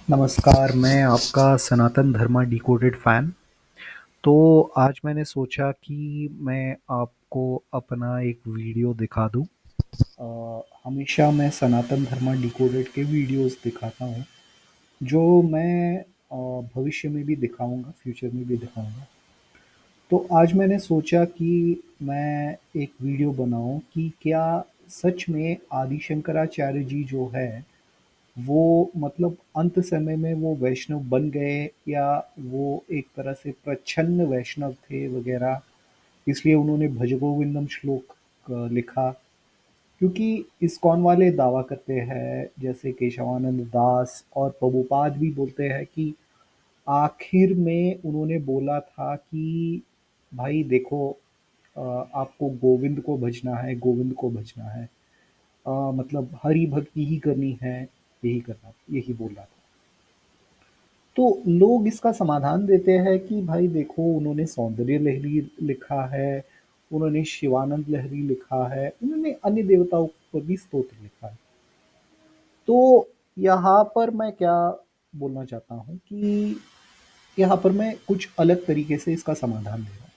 नमस्कार, मैं आपका सनातन धर्मा डिकोडेड फ़ैन। तो आज मैंने सोचा कि मैं आपको अपना एक वीडियो दिखा दूँ। हमेशा मैं सनातन धर्मा डिकोडेड के वीडियोज़ दिखाता हूँ, जो मैं भविष्य में भी दिखाऊँगा, फ्यूचर में भी दिखाऊँगा। तो आज मैंने सोचा कि मैं एक वीडियो बनाऊँ कि क्या सच में आदि शंकराचार्य जी जो है वो मतलब अंत समय में वो वैष्णव बन गए या वो एक तरह से प्रच्छन्न वैष्णव थे वगैरह, इसलिए उन्होंने भजगोविंदम श्लोक लिखा। क्योंकि इस्कॉन वाले दावा करते हैं, जैसे केशवानंद दास और प्रभुपाद भी बोलते हैं कि आखिर में उन्होंने बोला था कि भाई देखो, आपको गोविंद को भजना है, गोविंद को भजना है। मतलब हरि भक्ति ही करनी है, यही करना, यही बोल रहा था। तो लोग इसका समाधान देते हैं कि भाई देखो, उन्होंने सौंदर्य लहरी लिखा है, उन्होंने शिवानंद लहरी लिखा है, उन्होंने अन्य देवताओं पर भी स्तोत्र लिखा है। तो यहाँ पर मैं क्या बोलना चाहता हूँ कि यहाँ पर मैं कुछ अलग तरीके से इसका समाधान दे रहा हूँ।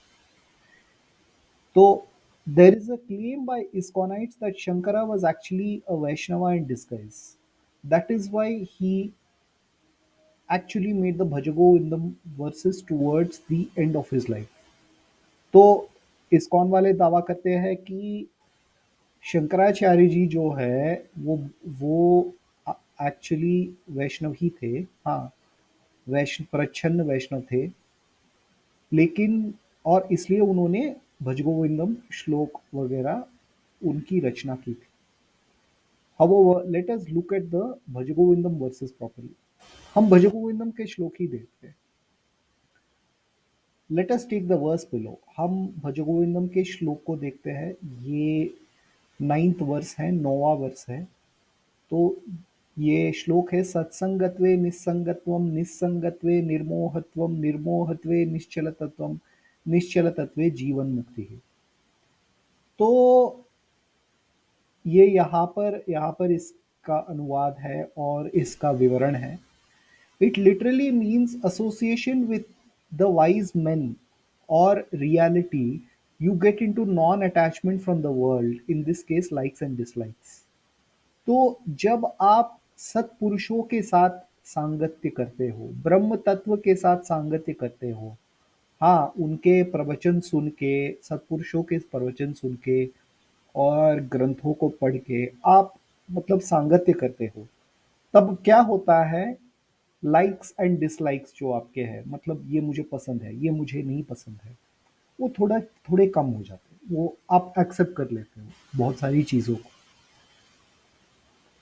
तो there is a claim by Iskonites that Shankara was actually a Vaishnava in disguise. That is why he actually made the Bhajagovindam verses towards the end of his life. तो इस्कॉन वाले दावा करते हैं कि शंकराचार्य जी जो है वो एक्चुअली वैष्णव ही थे। हाँ, वैष्णव, प्रच्छन्न वैष्णव थे, लेकिन और इसलिए उन्होंने भजगोविंदम श्लोक वगैरह उनकी रचना की थी। However, let us look at the Bhajagovindam verses properly. हम भजगोविंदम के श्लोक ही देखते हैं। Let us take the verse below. हम भजगोविंदम के श्लोक को देखते हैं। ये 9th वर्स है, 9वां वर्स है। तो ये श्लोक है, सत्संगत्वे निस्संगत्वम निस्संगत्वे निर्मोहत्वम निर्मोहत्वे निश्चलतत्वम निश्चलतत्वे जीवन मुक्ति है। तो ये यहाँ पर इसका अनुवाद है और इसका विवरण है। It literally means association with the wise men or reality. You get into non-attachment from the world, in this case likes and dislikes. तो जब आप सत्पुरुषों के साथ सांगत्य करते हो, ब्रह्म तत्व के साथ सांगत्य करते हो, हाँ, उनके प्रवचन सुन के, सत्पुरुषों के प्रवचन सुन के और ग्रंथों को पढ़ के आप मतलब सांगत्य करते हो, तब क्या होता है, लाइक्स एंड डिसलाइक्स जो आपके हैं, मतलब ये मुझे पसंद है, ये मुझे नहीं पसंद है, वो थोड़े कम हो जाते हैं। वो आप एक्सेप्ट कर लेते हो बहुत सारी चीज़ों को,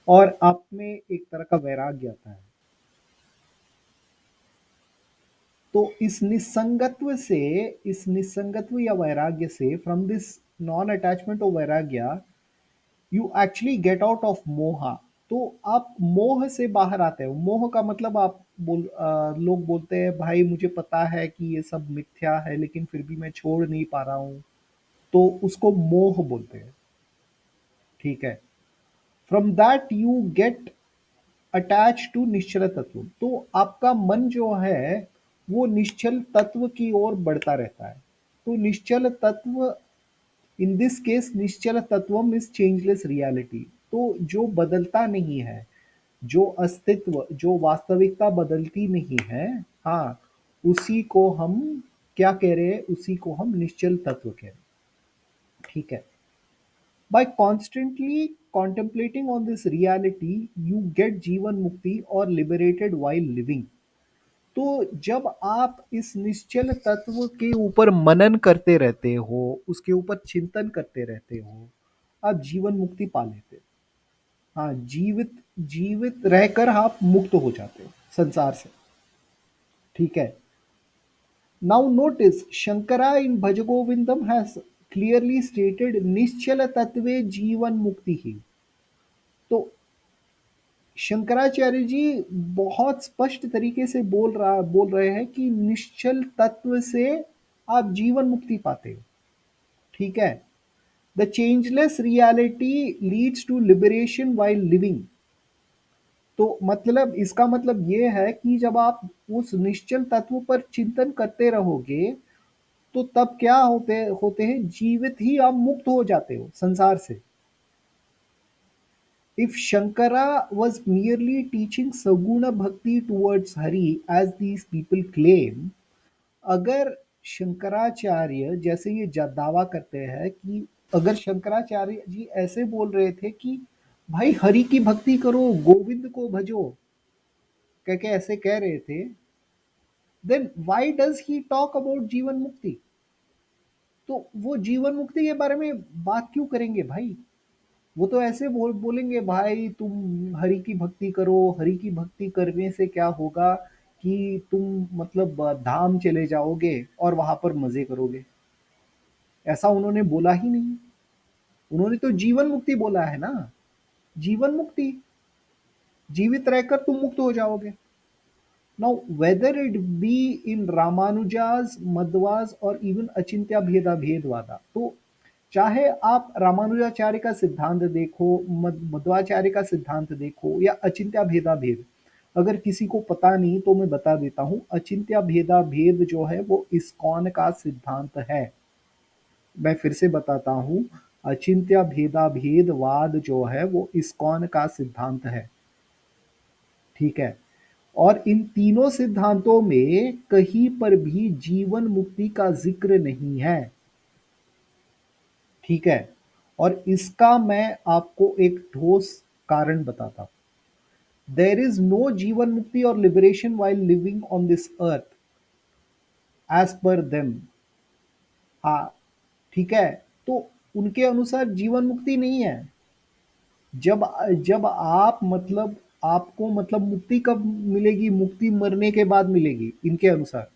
और आप में एक तरह का वैराग्य आता है। तो इस निसंगत्व या वैराग्य से, फ्रॉम दिस नॉन अटैचमेंट और वैराग्य, you actually get out of मोहा। तो आप मोह से बाहर आते हो। मोह का मतलब आप लोग बोलते हैं भाई मुझे पता है कि ये सब मिथ्या है, लेकिन फिर भी मैं छोड़ नहीं पा रहा हूँ, तो उसको मोह बोलते हैं। ठीक है। From that you get attach to निश्चल तत्व। तो आपका मन जो है वो निश्चल तत्व की ओर बढ़ता रहता है। तो निश्चल तत्व, इन दिस केस निश्चल तत्वम इज चेंजलेस रियलिटी। तो जो बदलता नहीं है, जो अस्तित्व, जो वास्तविकता बदलती नहीं है, हाँ, उसी को हम क्या कह रहे हैं, उसी को हम निश्चल तत्व कह रहे हैं। ठीक है। By constantly contemplating on this reality you get जीवन मुक्ति और लिबरेटेड वाइल लिविंग। तो जब आप इस निश्चल तत्व के ऊपर मनन करते रहते हो, उसके ऊपर चिंतन करते रहते हो, आप जीवन मुक्ति पा लेते हो। हाँ, जीवित जीवित रहकर आप मुक्त हो जाते हो संसार से। ठीक है। Now notice, Shankara in Bhajagovindam has clearly stated निश्चल तत्वे जीवन मुक्ति ही। तो शंकराचार्य जी बहुत स्पष्ट तरीके से बोल रहे हैं कि निश्चल तत्व से आप जीवन मुक्ति पाते हो। ठीक है। The changeless reality leads to liberation while living. तो मतलब इसका मतलब ये है कि जब आप उस निश्चल तत्व पर चिंतन करते रहोगे, तो तब क्या होते होते हैं, जीवित ही आप मुक्त हो जाते हो संसार से। If Shankara was merely teaching saguna bhakti towards Hari as these people claim, अगर शंकराचार्य जैसे ये दावा करते हैं कि अगर शंकराचार्य जी ऐसे बोल रहे थे कि भाई हरि की भक्ति करो, गोविंद को भजो, कह के ऐसे कह रहे थे, then why does he talk about जीवन मुक्ति? तो वो जीवन मुक्ति के बारे में बात क्यों करेंगे भाई? वो तो ऐसे बोलेंगे भाई तुम हरि की भक्ति करो, हरि की भक्ति करने से क्या होगा कि तुम मतलब धाम चले जाओगे और वहां पर मजे करोगे। ऐसा उन्होंने बोला ही नहीं। उन्होंने तो जीवन मुक्ति बोला है ना। जीवन मुक्ति, जीवित रहकर तुम मुक्त हो जाओगे। Now whether it be in Ramanuja's, Madhva's और इवन अचिंत्य भेदा भेदवादा, तो चाहे आप रामानुजाचार्य का सिद्धांत देखो, मध्वाचार्य का सिद्धांत देखो या अचिंत्य भेदा भेद, अगर किसी को पता नहीं तो मैं बता देता हूं, अचिंत्य भेदा भेद जो है वो इस्कॉन का सिद्धांत है। मैं फिर से बताता हूं, अचिंत्य भेदा भेदवाद जो है वो इस्कॉन का सिद्धांत है। ठीक है। और इन तीनों सिद्धांतों में कहीं पर भी जीवन मुक्ति का जिक्र नहीं है। ठीक है। और इसका मैं आपको एक ठोस कारण बताता हूं। देर इज नो जीवन मुक्ति और liberation while living on this earth as per them. हाँ, ठीक है। तो उनके अनुसार जीवन मुक्ति नहीं है। जब जब आप मतलब आपको मतलब मुक्ति कब मिलेगी? मुक्ति मरने के बाद मिलेगी इनके अनुसार।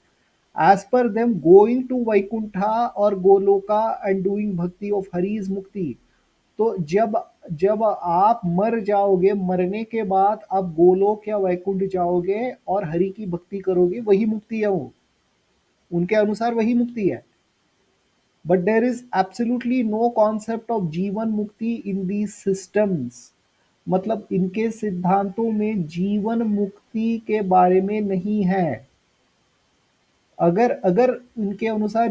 As per them going to Vaikuntha और गोलोका एंड डूइंग भक्ति ऑफ हरि इज मुक्ति। तो जब जब आप मर जाओगे, मरने के बाद आप गोलोक या वैकुंठ जाओगे और हरि की भक्ति करोगे, वही मुक्ति है वो। उनके अनुसार वही मुक्ति है। But there is absolutely no concept of जीवन मुक्ति इन दीज सिस्टम्स। मतलब इनके सिद्धांतों में जीवन मुक्ति के बारे में नहीं है। अगर अगर इनके अनुसार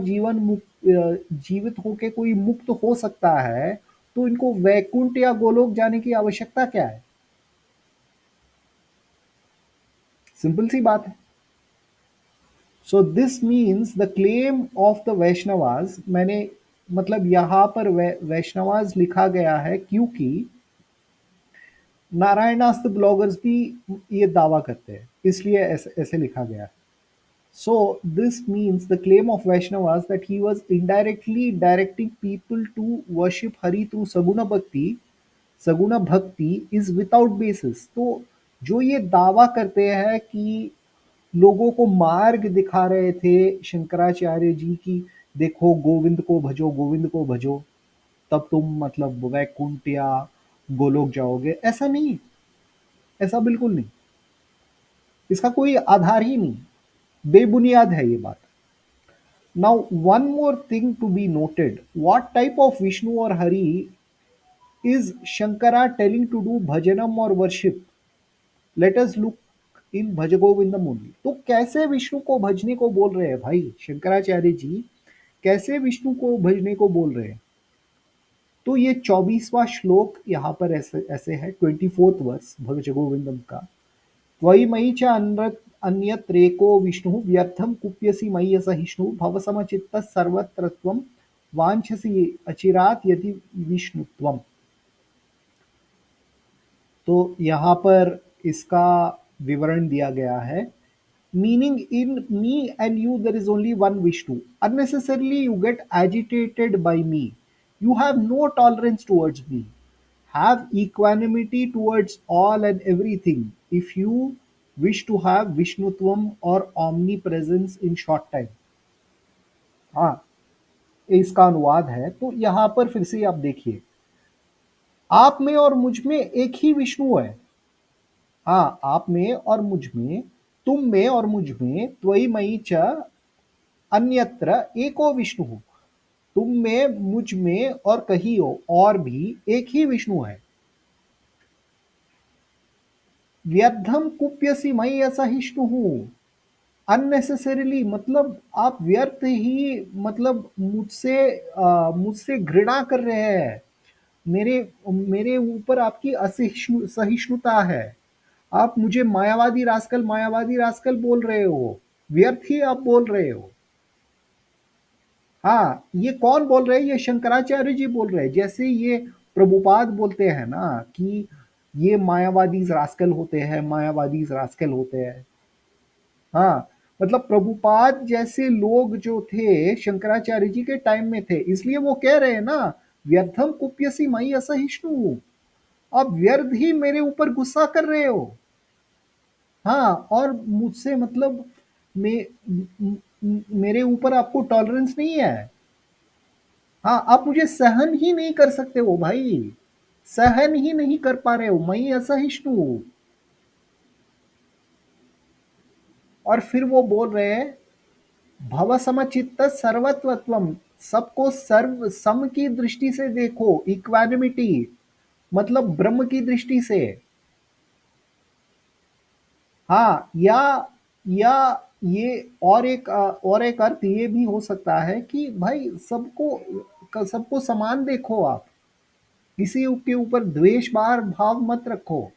जीवित होके कोई मुक्त हो सकता है, तो इनको वैकुंठ या गोलोक जाने की आवश्यकता क्या है? सिंपल सी बात है। So this means the claim of the Vaishnavas, मैंने मतलब यहां पर वैष्णवाज लिखा गया है क्योंकि नारायणास्त्र ब्लॉगर्स भी ये दावा करते हैं, इसलिए ऐसे ऐसे लिखा गया है। So this means the claim of Vaishnavas that he was indirectly directing people to worship Hari through Saguna Bhakti is without basis। तो जो ये दावा करते हैं कि लोगों को मार्ग दिखा रहे थे शंकराचार्य जी की, देखो गोविंद को भजो, गोविंद को भजो, तब तुम मतलब वैकुंठ या गोलोक जाओगे, ऐसा नहीं। ऐसा बिल्कुल नहीं। इसका कोई आधार ही नहीं। बेबुनियाद है ये बात। Now, one more thing to be noted. What type of Vishnu or Hari is Shankara telling to do bhajanam or worship? Let us look in Bhaja Govindam only। तो कैसे विष्णु को भजने को बोल रहे हैं भाई शंकराचार्य जी? कैसे विष्णु को भजने को बोल रहे हैं? तो ये 24वां श्लोक यहाँ पर ऐसे ऐसे है, 24th वर्स भजगोविंदम का। त्वयि मयि च अन्यत्रेको विष्णुः व्यर्थं कुप्यसि मयि असहिष्णुः भवसमचित्तः सर्वत्र त्वं वाञ्छसि अचिरात् यदि विष्णुत्वम्। तो यहाँ पर इसका विवरण दिया गया है। Meaning in me and you there is only one Vishnu. Unnecessarily you get agitated by me. You have no tolerance towards me. Have equanimity towards all and everything if you wish to have Vishnutvam or omnipresence in short time। हाँ, इसका अनुवाद है। तो यहाँ पर फिर से आप देखिए, आप में और मुझ में एक ही विष्णु है। हाँ, आप में और मुझ में, तुम में और मुझ में, त्वयि मयि च अन्यत्र एको विष्णु। तुम में, मुझ में और कहीं हो और भी एक ही विष्णु है। व्यर्थम कुप्यसी मयि असहिष्णुः। अननेसेसरीली मतलब आप व्यर्थ ही मतलब मुझसे घृणा कर रहे हैं। मेरे मेरे ऊपर आपकी सहिष्णुता है। आप मुझे मायावादी रास्कल बोल रहे हो। व्यर्थ ही आप बोल रहे हो। हाँ, ये कौन बोल रहे हैं? ये शंकराचार्य जी बोल रहे हैं। जैसे ये प्रभुपाद बोलते हैं ना कि ये मायावादी रास्कल होते हैं, मायावादी रास्कल होते हैं। हाँ, मतलब प्रभुपाद जैसे लोग जो थे शंकराचार्य जी के टाइम में थे, इसलिए वो कह रहे हैं ना, व्यर्थम कुप्यसी मयि असहिष्णु। आप व्यर्थ ही मेरे ऊपर गुस्सा कर रहे हो। हाँ, और मुझसे मतलब मेरे ऊपर आपको टॉलरेंस नहीं है। हाँ, आप मुझे सहन ही नहीं कर सकते हो भाई। सहन ही नहीं कर पा रहे हो, मयि असहिष्णु। और फिर वो बोल रहे हैं भव समचित्त सर्वत्वत्वम। सबको सर्व सम की दृष्टि से देखो, इक्वानिमिटी मतलब ब्रह्म की दृष्टि से। हाँ, या ये और एक अर्थ ये भी हो सकता है कि भाई सबको समान देखो आप। किसी के ऊपर द्वेष भाव मत रखो।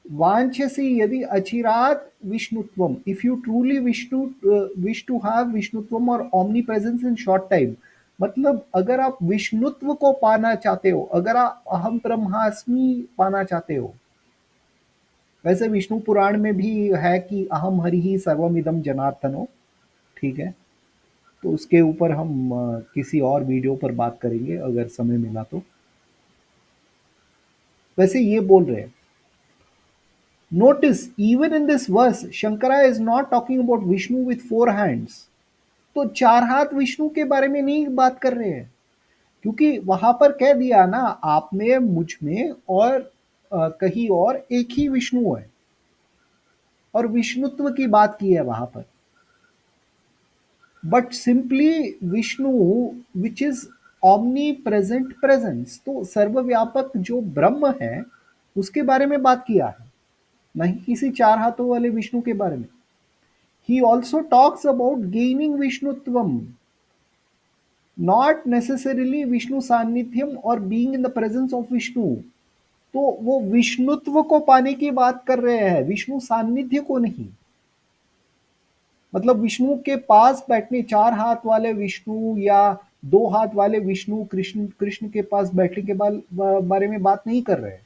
वांछसी यदि अचिरात विष्णुत्वम, if you truly wish to have विष्णुत्वम और omnipresence in short time, मतलब अगर आप विष्णुत्व को पाना चाहते हो, अगर आप अहम ब्रह्मास्मि पाना चाहते हो। वैसे विष्णु पुराण में भी है कि अहम हरि ही सर्वमिदम जनार्दनो। ठीक है, तो उसके ऊपर हम किसी और वीडियो पर बात करेंगे अगर समय मिला तो। वैसे ये बोल रहे हैं, notice even in this verse Shankara is not talking about Vishnu with four hands. तो चार हाथ विष्णु के बारे में नहीं बात कर रहे हैं, क्योंकि वहां पर कह दिया ना आपने मुझ में और कहीं और एक ही विष्णु है, और विष्णुत्व की बात की है वहां पर। But simply Vishnu which is omni present presence, तो सर्वव्यापक जो ब्रह्म है उसके बारे में बात किया है, नहीं किसी चार हाथों वाले विष्णु के बारे में। He also talks about gaining विष्णुत्वम, नॉट नेसेसरीली विष्णु सान्निध्यम और being in the presence of Vishnu. तो वो विष्णुत्व को पाने की बात कर रहे हैं, विष्णु सान्निध्य को नहीं। मतलब विष्णु के पास बैठने, चार हाथ वाले विष्णु या दो हाथ वाले विष्णु कृष्ण कृष्ण के पास बैठने के बारे में बात नहीं कर रहे।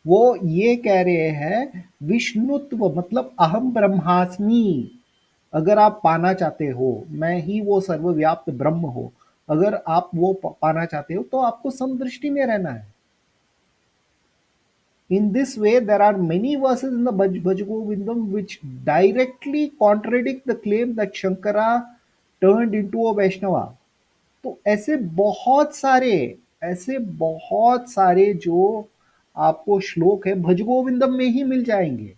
वो ये कह रहे हैं विष्णुत्व मतलब अहम ब्रह्मास्मि। अगर आप पाना चाहते हो मैं ही वो सर्वव्याप्त ब्रह्म हो, अगर आप वो पाना चाहते हो तो आपको समदृष्टि में रहना है। In this way, there are many verses in the Bhaj Govindam which directly contradict the claim that Shankara turned into a Vaishnava. तो ऐसे बहुत सारे जो आपको श्लोक है भज गोविंदम में ही मिल जाएंगे।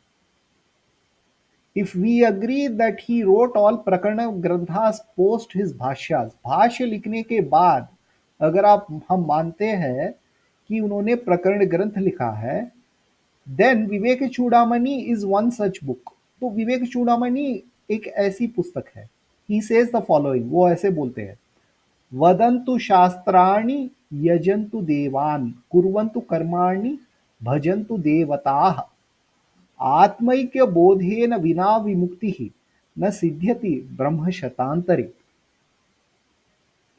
If we agree that he wrote all प्रकरण ग्रंथास पोस्ट हिज भाष्यास, भाष्य लिखने के बाद अगर आप हम मानते हैं कि उन्होंने प्रकरण ग्रंथ लिखा है, then Vivek Chudamani is one such book. तो विवेक चूड़ामणि एक ऐसी पुस्तक है। ही सेज द फॉलोइंग, वो ऐसे बोलते हैं, वदन्तु शास्त्राणि यजन्तु देवान् कुर्वन्तु कर्माणि भजन्तु देवताः आत्मैक्य बोधेन विना विमुक्ति न सिद्ध्यति ब्रह्म शतांतरे।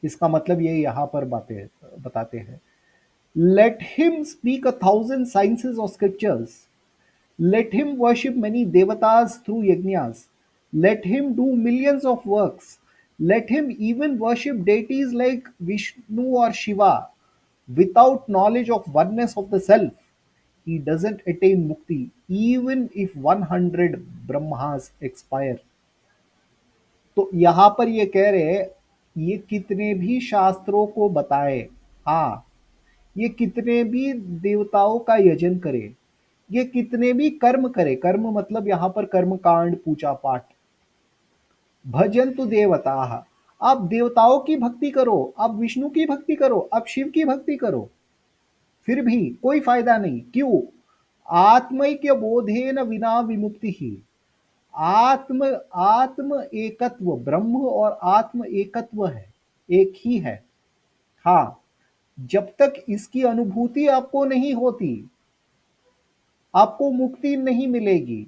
इसका मतलब ये यहाँ पर बातें बताते हैं, लेट हिम स्पीक 1,000 साइंसेस और scriptures, let him worship many devatas through yajnas. Let him do millions of works. Let him even worship deities like Vishnu or Shiva without knowledge of oneness of the self. He doesn't attain mukti even if 100 brahmas expire. तो यहाँ पर ये कह रहे हैं, ये कितने भी शास्त्रों को बताए, हाँ, ये कितने भी देवताओं का यजन करे, ये कितने भी कर्म करे, कर्म मतलब यहाँ पर कर्म कांड पूजा पाठ, भजन तो देवता, आप देवताओं की भक्ति करो, आप विष्णु की भक्ति करो, आप शिव की भक्ति करो, फिर भी कोई फायदा नहीं। क्यों? आत्मैक्य बोधेन विना विमुक्ति ही। आत्म आत्म एकत्व, ब्रह्म और आत्म एकत्व है, एक ही है। हाँ, जब तक इसकी अनुभूति आपको नहीं होती, आपको मुक्ति नहीं मिलेगी।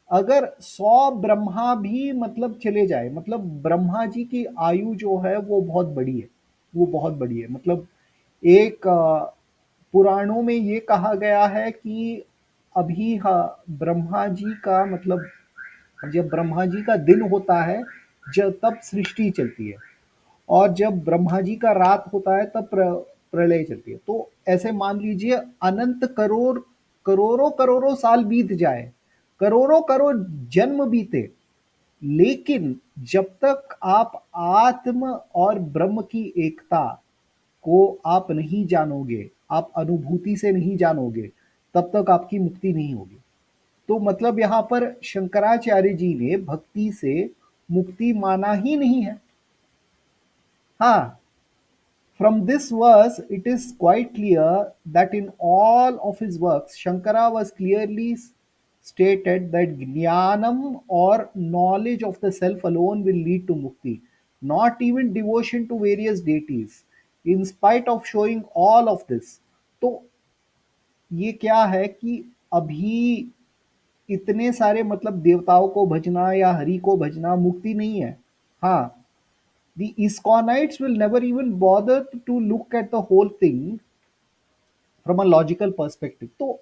अगर 100 ब्रह्मा भी मतलब चले जाए, मतलब ब्रह्मा जी की आयु जो है वो बहुत बड़ी है, वो बहुत बड़ी है। मतलब एक पुराणों में ये कहा गया है कि अभी ब्रह्मा जी का मतलब जब ब्रह्मा जी का दिन होता है, जब तब सृष्टि चलती है, और जब ब्रह्मा जी का रात होता है तब प्रलय चलती है। तो ऐसे मान लीजिए अनंत करोड़ करोड़ों करोड़ों साल बीत जाए, करोड़ों करोड़ जन्म बीते, लेकिन जब तक आप आत्म और ब्रह्म की एकता को आप नहीं जानोगे, आप अनुभूति से नहीं जानोगे, तब तक आपकी मुक्ति नहीं होगी। तो मतलब यहाँ पर शंकराचार्य जी ने भक्ति से मुक्ति माना ही नहीं है। हाँ, from this verse, it is quite clear that in all of his works, Shankara was clearly stated that jnanam or knowledge of the self alone will lead to mukti, not even devotion to various deities. In spite of showing all of this, तो ये क्या है कि अभी इतने सारे मतलब देवताओं को भजना या हरि को भजना मुक्ति नहीं है। हाँ, the ISKCONites will never even bother to look at the whole thing from a logical perspective. तो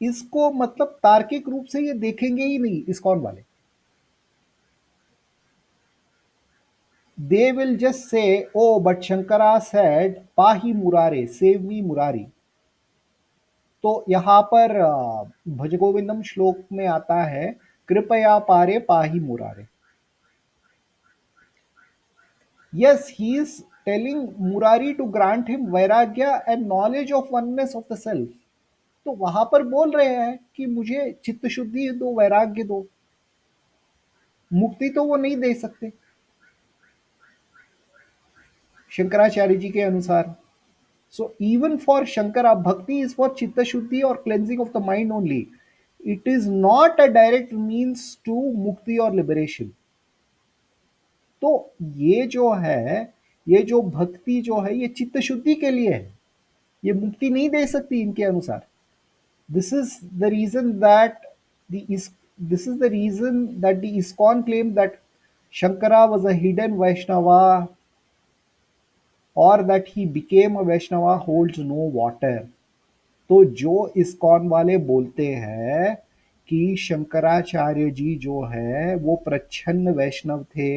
इसको मतलब तार्किक रूप से ये देखेंगे ही नहीं ISKCON वाले। They will just say, oh, but Shankara said, पाही मुरारे, save me मुरारी। तो यहाँ पर भजगोविंदम श्लोक में आता है, कृपया पारे पाही मुरारे। Yes, he is telling Murari to grant him vairagya and knowledge of oneness of the self. तो वहां पर बोल रहे हैं कि मुझे चित्त शुद्धि दो, वैराग्य दो, मुक्ति तो वो नहीं दे सकते शंकराचार्य जी के अनुसार। सो इवन फॉर शंकरा, भक्ति इज फॉर चित्त शुद्धि और cleansing of the mind only. It is not a direct means to मुक्ति और लिबरेशन। तो ये जो है, ये जो भक्ति जो है, ये चित्त शुद्धि के लिए है, ये मुक्ति नहीं दे सकती इनके अनुसार। This is the reason that the is this is the reason that the ISKCON claimed that Shankara was a hidden Vaishnava, or that he became a Vaishnava holds no water. तो जो ISKCON वाले बोलते हैं कि शंकराचार्य जी जो है वो प्रच्छन्न वैष्णव थे,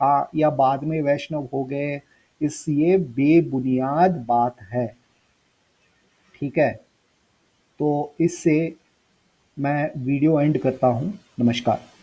हाँ, या बाद में वैष्णव हो गए, इस ये बेबुनियाद बात है। ठीक है, तो इससे मैं वीडियो एंड करता हूँ। नमस्कार।